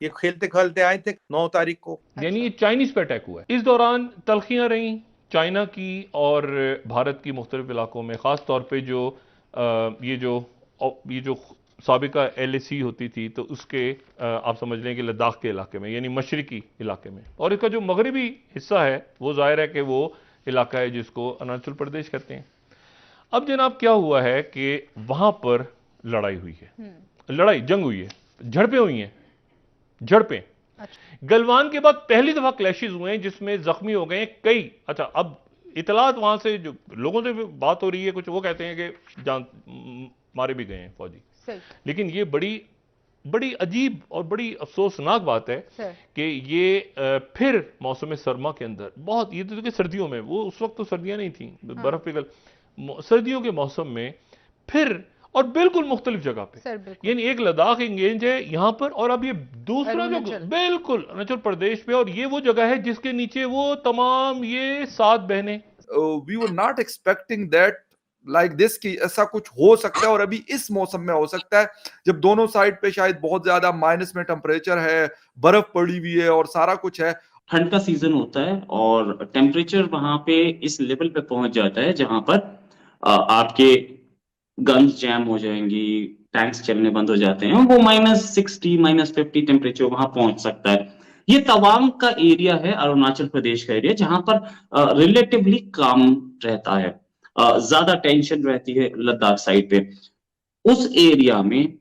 ये खेलते खेलते आए थे 9 तारीख को। यानी ये चाइनीज पे अटैक हुआ है। इस दौरान तलखियां रहीं चाइना की और भारत की मुख्तलिफ इलाकों में, ख़ास तौर पे जो ये जो साबिका LAC होती थी, तो उसके आप समझ लें कि लद्दाख के इलाके में, यानी मशरकी इलाके में, और इसका जो मगरबी हिस्सा है वो ज़ाहिर है कि वो इलाका है जिसको अरुणाचल प्रदेश कहते हैं। अब जनाब क्या हुआ है कि वहां पर लड़ाई हुई है, जंग हुई है, झड़पें हुई हैं, झड़पें। गलवान के बाद पहली दफा क्लैशेस हुए हैं जिसमें जख्मी हो गए हैं कई। अच्छा, अब इतलात वहां से जो लोगों से बात हो रही है, कुछ वो कहते हैं कि जान मारे भी गए हैं फौजी। लेकिन ये बड़ी बड़ी अजीब और बड़ी अफसोसनाक बात है कि ये फिर मौसम सरमा के अंदर बहुत, ये तो सर्दियों में, वो उस वक्त तो सर्दियां नहीं थी, बर्फ पिघल, सर्दियों के मौसम में फिर, और बिल्कुल मुख्तलिफ जगह पे, यानी एक लद्दाख एंगेज है यहां पर, और अब ये दूसरा जो बिल्कुल अरुणाचल प्रदेश पे, और ये वो जगह है जिसके नीचे वो तमाम ये 7 बहनें। We were not expecting that like this कि ऐसा कुछ हो सकता है, और अभी इस मौसम में हो सकता है जब दोनों साइड पे शायद बहुत ज्यादा माइनस में टेम्परेचर है, बर्फ पड़ी हुई है और सारा कुछ है। ठंड का सीजन होता है और टेम्परेचर वहां पे इस लेवल पे पहुंच जाता है जहां पर आपके गन्स जैम हो जाएंगी, टैंक्स चलने बंद हो जाते हैं, वो -60 -50 टेम्परेचर वहां पहुंच सकता है। ये तवांग का एरिया है, अरुणाचल प्रदेश का एरिया, जहां पर रिलेटिवली काम रहता है, ज्यादा टेंशन रहती है लद्दाख साइड पे। उस एरिया में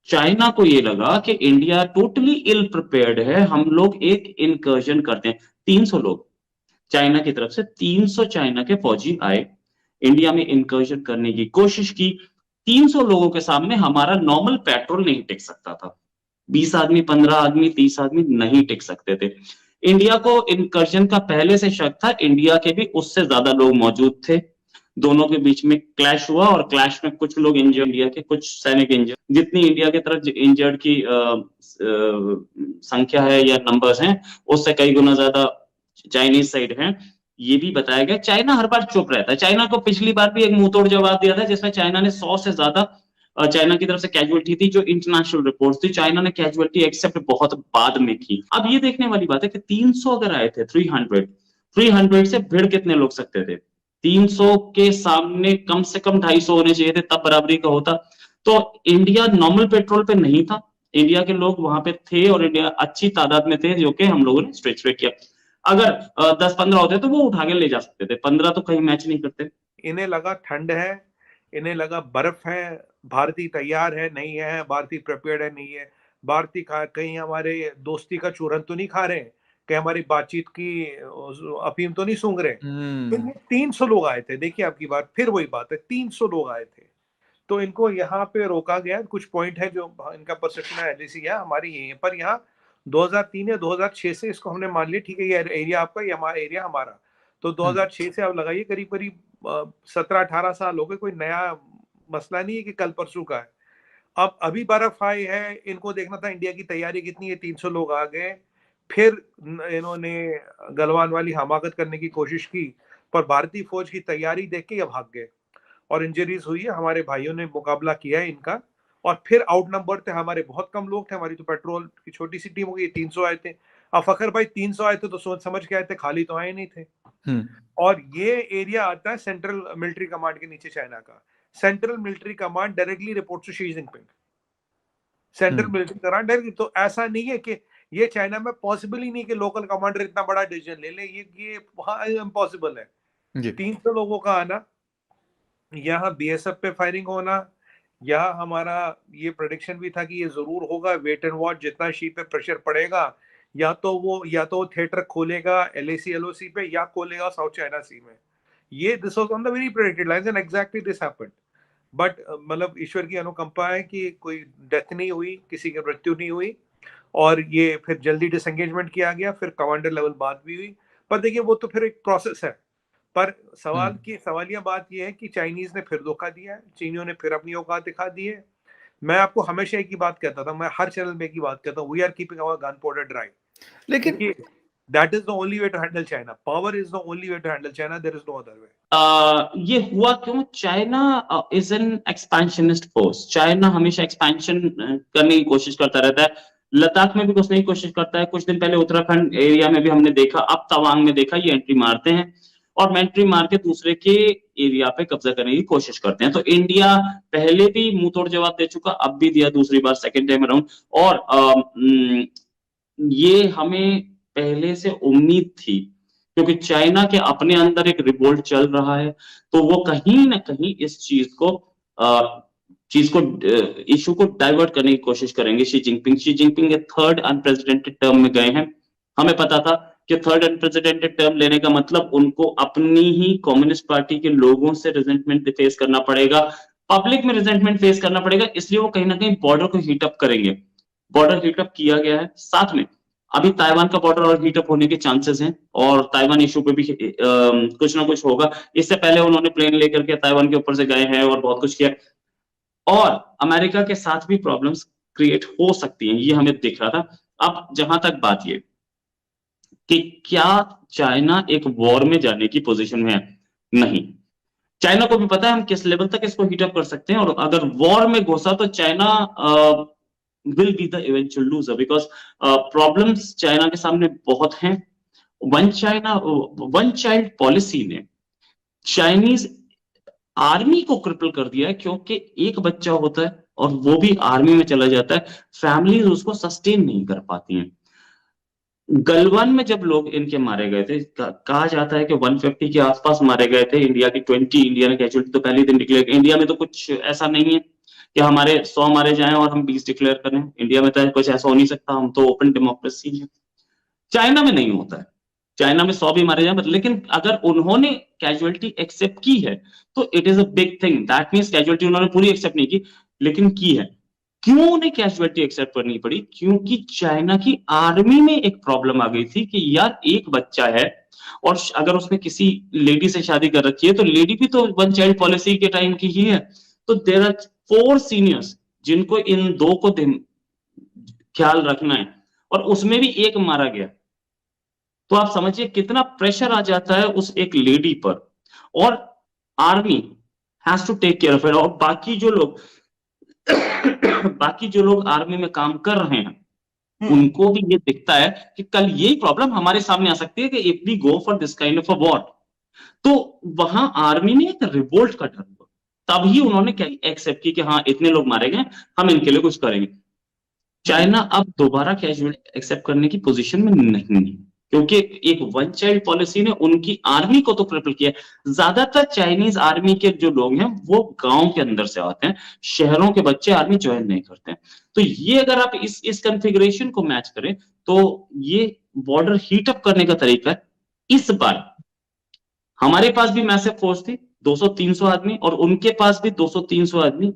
चाइना को ये लगा कि इंडिया टोटली इल प्रिपेयर्ड है, हम लोग एक इनकर्जन करते हैं। 300 लोग चाइना की तरफ से, 300 चाइना के फौजी आए, इंडिया में इनकर्जन करने की कोशिश की। 300 लोगों के सामने हमारा नॉर्मल पेट्रोल नहीं टिक सकता था। 20 आदमी, 15 आदमी, 30 आदमी नहीं टिक सकते थे। इंडिया को इनकर्जन का पहले से शक था, इंडिया के भी उससे ज्यादा लोग मौजूद थे। दोनों के बीच में क्लैश हुआ और क्लैश में कुछ लोग इंजर्ड, इंडिया के कुछ सैनिक इंजर्ड। जितनी इंडिया की तरफ इंजर्ड की संख्या है या नंबर्स हैं, उससे कई गुना ज्यादा चाइनीज साइड है, ये भी बताया गया। चाइना हर बार चुप रहता है। चाइना को पिछली बार भी एक मुंहतोड़ जवाब दिया था जिसमें चाइना ने 100 से ज्यादा चाइना की तरफ से कैजुअलिटी थी, जो इंटरनेशनल रिपोर्ट्स थी। चाइना ने कैजुअलिटी एक्सेप्ट बहुत बाद में की। अब ये देखने वाली बात है कि 300 अगर आए थे, 300 से भिड़ कितने लोग सकते थे? 300 के सामने कम से कम 250 होने चाहिए थे, तब बराबरी का होता। तो इंडिया नॉर्मल पेट्रोल पे नहीं था, इंडिया के लोग वहां पे थे और इंडिया अच्छी तादाद में थे, जो कि हम लोगों ने स्ट्रेच किया। अगर 10-15 होते तो वो उठा के ले जा सकते थे, 15 तो कहीं मैच नहीं करते। इन्हें लगा ठंड है, इन्हें लगा बर्फ है, भारतीय तैयार है नहीं है, भारतीय प्रिपेयर्ड है नहीं है, भारतीय कहीं हमारे दोस्ती का चूरन तो नहीं खा रहे, कहीं हमारी बातचीत की अफीम तो नहीं सूंघ रहे। तो 300 लोग आए थे। देखिए आपकी बात, फिर वही बात है, 300 लोग आए थे, तो इनको यहाँ पे रोका गया। कुछ पॉइंट है जो इनका परसेप्शन है, LAC है हमारी यहीं पर, यहाँ 2003 या 2006 से इसको हमने मान लिया, ठीक है ये एरिया आपका, ये हमारा एरिया हमारा। तो 2006 से आप लगाइए करीब करीब 17-18 साल हो गए, कोई नया मसला नहीं है कि कल परसों का है। अब अभी बर्फ आई है, इनको देखना था इंडिया की तैयारी कितनी है। 300 लोग आ गए, फिर इन्होंने गलवान वाली हमाकत करने की कोशिश की, पर भारतीय फौज की तैयारी देख के ये भाग गए और इंजरीज हुई है। हमारे भाइयों ने मुकाबला किया है इनका, और फिर आउट नंबर थे हमारे, बहुत कम लोग थे, हमारी तो पेट्रोल की छोटी सी टीम हो गई। 300 आए थे। अब फखर भाई 300 आए थे तो सोच समझ के आए थे, खाली तो आए नहीं थे। और ये एरिया आता है सेंट्रल मिलिट्री कमांड के नीचे चाइना का। Central military command directly report to Xi Jinping, central military command directly. तो ऐसा नहीं है कि ये चाइना में पॉसिबल ही नहीं कि लोकल कमांडर इतना बड़ा डिसीजन ले ले, ये इम्पॉसिबल है। 300 लोगों का आना, यहाँ BSF पे फायरिंग होना, यहाँ हमारा ये प्रेडिक्शन भी था कि ये जरूर होगा, वेट एंड वॉच, जितना शी पे प्रेशर पड़ेगा या तो वो थिएटर खोलेगा LAC LOC पे, या खोलेगा साउथ चाइना सी में। ये this was on the very predicted lines and exactly this happened. But मतलब ईश्वर की अनुकंपा है कि कोई डेथ नहीं हुई, किसी की मृत्यु नहीं हुई, और ये फिर जल्दी डिसएंगेजमेंट किया गया, फिर कमांडर लेवल बात भी हुई। पर देखिए वो तो फिर एक प्रोसेस है। पर सवालिया बात यह है कि चाइनीज ने फिर धोखा दिया है, चीनियों ने फिर अपनी औकात दिखा दी है। मैं आपको हमेशा एक ही बात कहता था, मैं हर चैनल में एक ही बात कहता हूँ, we are keeping our gunpowder dry. लेकिन that is the only way to handle China, power is the only way to handle China, there is no other way. ये हुआ क्यों? China is an expansionist force. China हमेशा expansion करने की कोशिश करता रहता है। लद्दाख में भी घुसने की कोशिश करता है। कुछ दिन पहले उत्तराखंड एरिया में भी हमने देखा, अब तवांग में देखा, ये एंट्री मारते हैं और एंट्री मार के दूसरे के एरिया पे कब्जा करने की कोशिश करते हैं। तो इंडिया पहले भी मुंह तोड़ जवाब दे चुका, अब भी दिया दूसरी बार, सेकेंड टाइम अराउंड। और ये हमें पहले से उम्मीद थी, क्योंकि चाइना के अपने अंदर एक रिवोल्ट चल रहा है, तो वो कहीं ना कहीं इस चीज को इशू को डाइवर्ट करने की कोशिश करेंगे। Xi Jinping third unprecedented term में गए हैं। हमें पता था कि थर्ड अनप्रेसिडेंटेड टर्म लेने का मतलब उनको अपनी ही कम्युनिस्ट पार्टी के लोगों से रिजेंटमेंट फेस करना पड़ेगा, पब्लिक में रिजेंटमेंट फेस करना पड़ेगा, इसलिए वो कहीं ना कहीं बॉर्डर को हीटअप करेंगे। बॉर्डर हीटअप किया गया है, साथ में अभी ताइवान का बॉर्डर और हीटअप होने के चांसेस हैं, और ताइवान इशू पे भी कुछ ना कुछ होगा। इससे पहले उन्होंने प्लेन लेकर के ताइवान के ऊपर से गए हैं और बहुत कुछ किया, और अमेरिका के साथ भी प्रॉब्लम्स क्रिएट हो सकती हैं, ये हमें दिख रहा था। अब जहां तक बात ये कि क्या चाइना एक वॉर में जाने की पोजीशन में है, नहीं। चाइना को भी पता है हम किस लेवल तक इसको हीटअप कर सकते हैं, और अगर वॉर में घुसा तो China will be the eventual loser, because problems China के सामने बहुत हैं। वन चाइल्ड पॉलिसी ने चाइनीज आर्मी को क्रिपल कर दिया है, क्योंकि एक बच्चा होता है और वो भी आर्मी में चला जाता है, फैमिलीज उसको सस्टेन नहीं कर पाती हैं। गलवान में जब लोग इनके मारे गए थे, कहा जाता है कि 150 के आसपास मारे गए थे, इंडिया की 20 इंडिया ने कैजुअलिटी तो पहले दिन डिक्लेयर। इंडिया में तो कुछ ऐसा नहीं है कि हमारे 100 मारे जाएं और हम 20 डिक्लेयर करें, इंडिया में तो कुछ ऐसा हो नहीं सकता, हम तो ओपन डेमोक्रेसी है। चाइना में नहीं होता है, चाइना में 100 भी मारे जाए, लेकिन अगर उन्होंने कैजुअलिटी एक्सेप्ट की है तो it is a big thing. That means casualty उन्होंने पूरी एक्सेप्ट नहीं की, लेकिन की है। क्यों उन्हें कैजुअलिटी एक्सेप्ट करनी पड़ी? क्योंकि चाइना की आर्मी में एक प्रॉब्लम आ गई थी कि यार एक बच्चा है, और अगर उसने किसी लेडी से शादी कर रखी है तो लेडी भी तो वन चाइल्ड पॉलिसी के टाइम की ही है, तो देयर आर 4 सीनियर्स जिनको इन दो को ख्याल रखना है, और उसमें भी एक मारा गया। तो आप समझिए कितना प्रेशर आ जाता है उस एक लेडी पर, और army has to take care of it. और बाकी जो लोग आर्मी में काम कर रहे हैं उनको भी ये दिखता है कि कल यही प्रॉब्लम हमारे सामने आ सकती है कि if we go for this kind of a war. तो वहां आर्मी ने एक रिवोल्ट का डर हुआ, तभी उन्होंने क्या एक्सेप्ट की कि हाँ इतने लोग मारे गए, हम इनके लिए कुछ करेंगे। चाइना अब दोबारा कैजुअलिटी एक्सेप्ट करने की पोजीशन में नहीं है, क्योंकि एक वन चाइल्ड पॉलिसी ने उनकी आर्मी को तो क्रिपल किया। ज्यादातर चाइनीज आर्मी के जो लोग हैं वो गांव के अंदर से आते हैं, शहरों के बच्चे आर्मी ज्वाइन नहीं करते हैं। तो ये अगर आप इस कॉन्फ़िगरेशन को मैच करें तो ये बॉर्डर हीटअप करने का तरीका है। इस बार हमारे पास भी मैसिव फोर्स थी, 200-300 आदमी, और उनके पास भी 200-300 आदमी।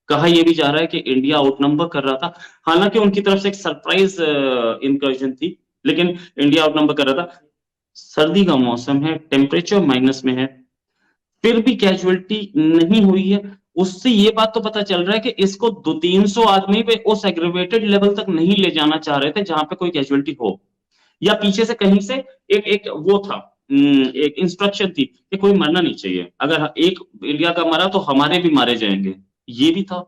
कहा यह भी जा रहा है कि इंडिया आउटनंबर कर रहा था, हालांकि उनकी तरफ से एक सरप्राइज इनकर्जन थी, लेकिन इंडिया आउटनंबर कर रहा था। सर्दी का मौसम है, टेम्परेचर माइनस में है, फिर भी कैजुअलिटी नहीं हुई है। उससे ये बात तो पता चल रहा है कि इसको 200-300 आदमी पे उस एग्रीवेटेड लेवल तक नहीं ले जाना चाह रहे थे जहां पे कोई कैजुअलिटी हो, या पीछे से कहीं से एक वो था, एक इंस्ट्रक्शन थी कि कोई मरना नहीं चाहिए, अगर एक इंडिया का मरा तो हमारे भी मारे जाएंगे, ये भी था।